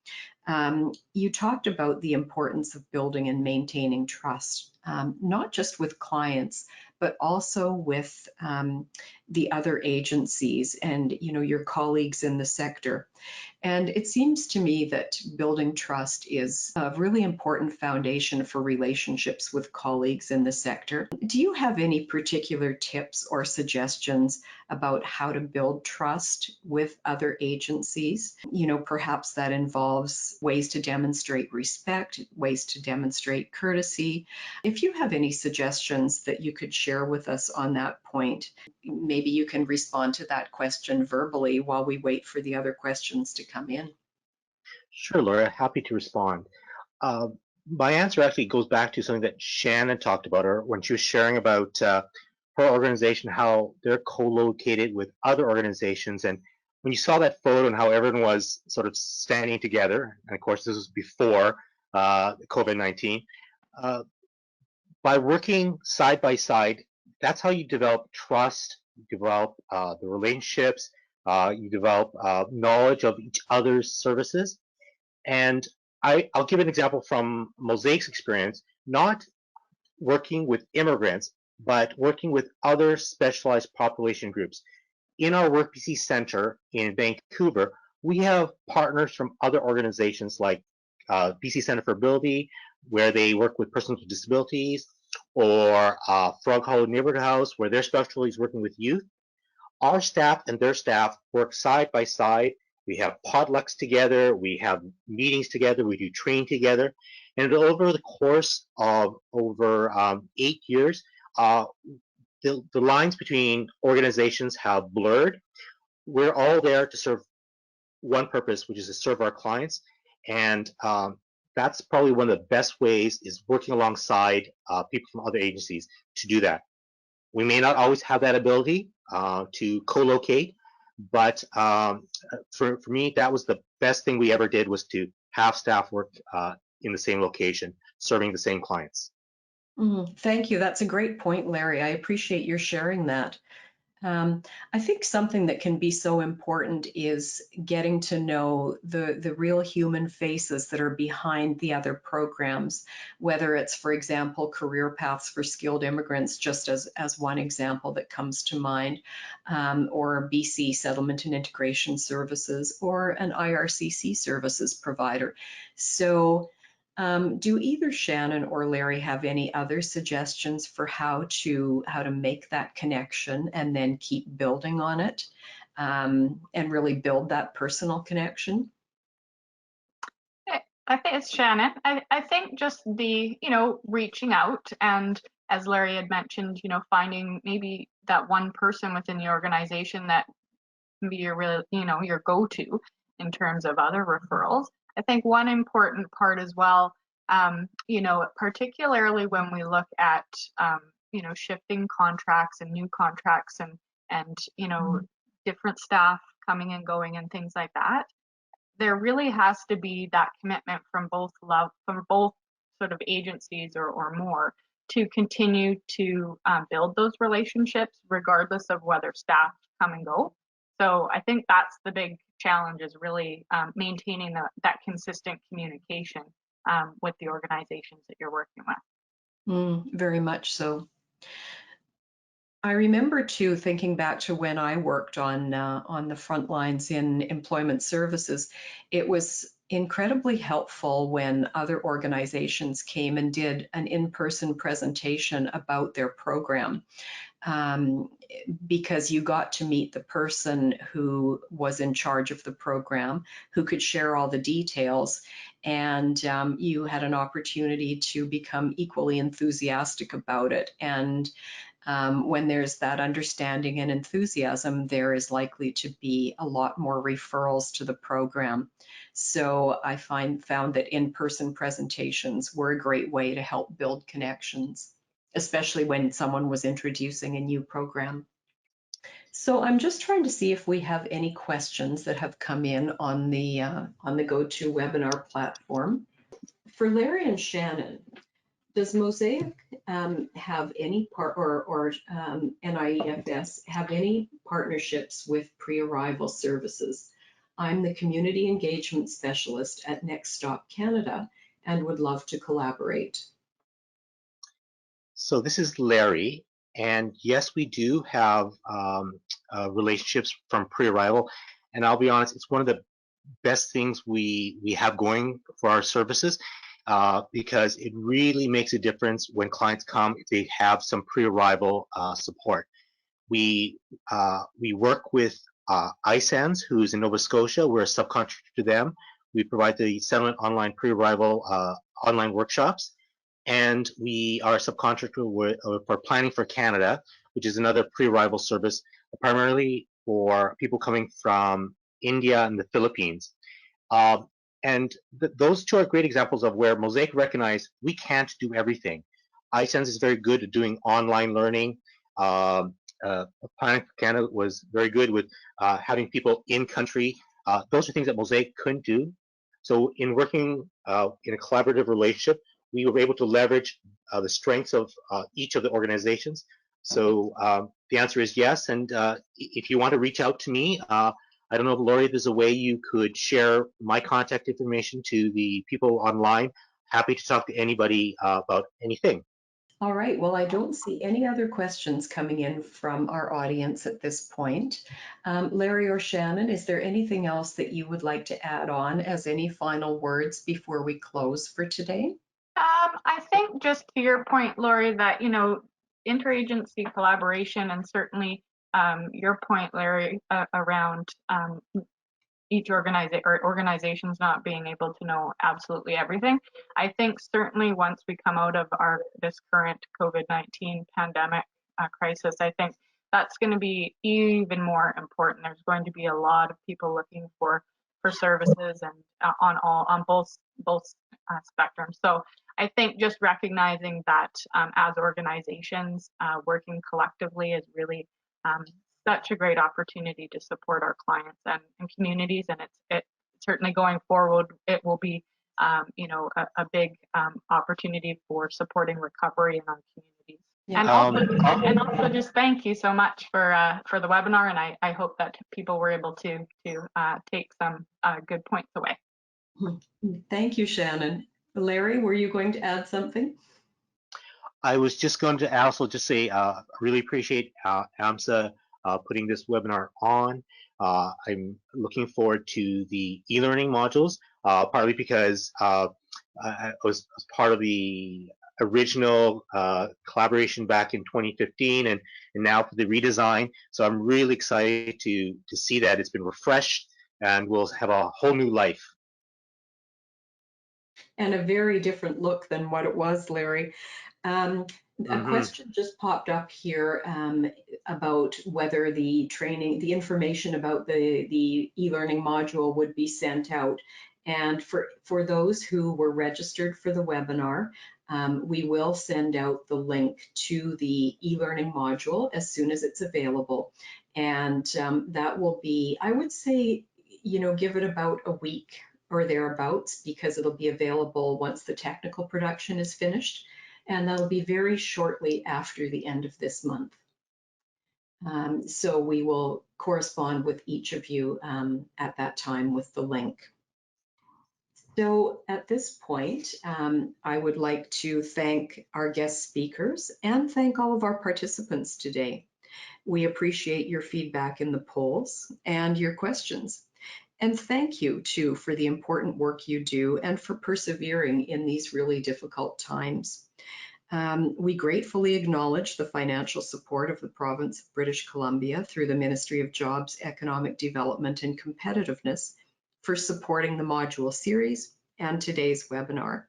You talked about the importance of building and maintaining trust, not just with clients, but also with the other agencies and your colleagues in the sector. And it seems to me that building trust is a really important foundation for relationships with colleagues in the sector. Do you have any particular tips or suggestions about how to build trust with other agencies? Perhaps that involves ways to demonstrate respect, ways to demonstrate courtesy. If you have any suggestions that you could share with us on that point, maybe you can respond to that question verbally while we wait for the other questions to come in. Sure, Laura, happy to respond. My answer actually goes back to something that Shannon talked about her when she was sharing about her organization, how they're co-located with other organizations. And when you saw that photo and how everyone was sort of standing together, and of course this was before COVID-19, by by working side by side, that's how you develop trust, you develop the relationships, you develop knowledge of each other's services. And I'll give an example from Mosaic's experience, not working with immigrants, but working with other specialized population groups. In our Work BC Center in Vancouver, we have partners from other organizations like BC Center for Ability, where they work with persons with disabilities, or Frog Hollow Neighborhood House, where their specialty is working with youth. Our staff and their staff work side by side. We have potlucks together, we have meetings together, we do training together. And over the course of over 8 years, the lines between organizations have blurred. We're all there to serve one purpose, which is to serve our clients. And that's probably one of the best ways, is working alongside people from other agencies to do that. We may not always have that ability to co-locate, but for me, that was the best thing we ever did, was to have staff work in the same location, serving the same clients. Thank you. That's a great point, Larry. I appreciate your sharing that. I think something that can be so important is getting to know the real human faces that are behind the other programs, whether it's, for example, career paths for skilled immigrants, just as one example that comes to mind, or BC Settlement and Integration Services, or an IRCC services provider. So do either Shannon or Larry have any other suggestions for how to make that connection and then keep building on it, and really build that personal connection? I think it's Shannon. I think just the, reaching out, and as Larry had mentioned, finding maybe that one person within the organization that can be your real, your go-to in terms of other referrals. I think one important part as well, particularly when we look at, shifting contracts and new contracts and different staff coming and going and things like that, there really has to be that commitment from both sort of agencies or more to continue to build those relationships regardless of whether staff come and go. So I think that's the big challenge, is really maintaining that consistent communication with the organizations that you're working with. Very much so. I remember too, thinking back to when I worked on the front lines in employment services, it was incredibly helpful when other organizations came and did an in-person presentation about their program, because you got to meet the person who was in charge of the program, who could share all the details, and you had an opportunity to become equally enthusiastic about it. And when there's that understanding and enthusiasm, there is likely to be a lot more referrals to the program. So I found that in-person presentations were a great way to help build connections, especially when someone was introducing a new program. So I'm just trying to see if we have any questions that have come in on the GoToWebinar platform. For Larry and Shannon, does Mosaic have any NIEFS have any partnerships with pre-arrival services? I'm the community engagement specialist at Next Stop Canada and would love to collaborate. So this is Larry, and yes, we do have relationships from pre-arrival, and I'll be honest, it's one of the best things we have going for our services, because it really makes a difference when clients come if they have some pre-arrival support. We work with ISANS, who's in Nova Scotia. We're a subcontractor to them. We provide the settlement online pre-arrival online workshops. And we are a subcontractor for Planning for Canada, which is another pre-arrival service, primarily for people coming from India and the Philippines. And those two are great examples of where Mosaic recognized we can't do everything. iSense is very good at doing online learning. Planning for Canada was very good with having people in country. Those are things that Mosaic couldn't do. So in working in a collaborative relationship, we were able to leverage the strengths of each of the organizations. So the answer is yes. And if you want to reach out to me, I don't know if Lori, there's a way you could share my contact information to the people online. Happy to talk to anybody about anything. All right, well, I don't see any other questions coming in from our audience at this point. Larry or Shannon, is there anything else that you would like to add on as any final words before we close for today? I think just to your point, Lori, that, interagency collaboration and certainly your point, Larry, around each organization's not being able to know absolutely everything. I think certainly once we come out of this current COVID-19 pandemic crisis, I think that's going to be even more important. There's going to be a lot of people looking for services and on both spectrums. So I think just recognizing that as organizations working collectively is really such a great opportunity to support our clients and communities, and it certainly going forward it will be a big opportunity for supporting recovery in our communities. Yeah. And also just thank you so much for the webinar, and I hope that people were able to take some good points away. Thank you, Shannon. Larry, were you going to add something? I was just going to also just say, really appreciate AMSA putting this webinar on. I'm looking forward to the e-learning modules, partly because I was part of the original collaboration back in 2015 and now for the redesign. So I'm really excited to see that it's been refreshed and we'll have a whole new life. And a very different look than what it was, Larry. A question just popped up here about whether the information about the e-learning module would be sent out. And for those who were registered for the webinar, we will send out the link to the e-learning module as soon as it's available. And that will be, I would say, give it about a week or thereabouts, because it'll be available once the technical production is finished. And that'll be very shortly after the end of this month. So we will correspond with each of you at that time with the link. So at this point, I would like to thank our guest speakers and thank all of our participants today. We appreciate your feedback in the polls and your questions. And thank you, too, for the important work you do and for persevering in these really difficult times. We gratefully acknowledge the financial support of the province of British Columbia through the Ministry of Jobs, Economic Development and Competitiveness for supporting the module series and today's webinar.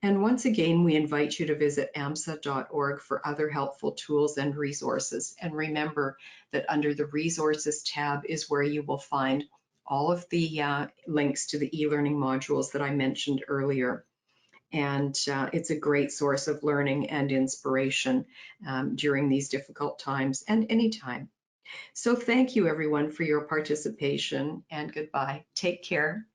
And once again, we invite you to visit amsa.org for other helpful tools and resources. And remember that under the Resources tab is where you will find all of the links to the e-learning modules that I mentioned earlier. And it's a great source of learning and inspiration during these difficult times and anytime. So thank you everyone for your participation, and goodbye. Take care.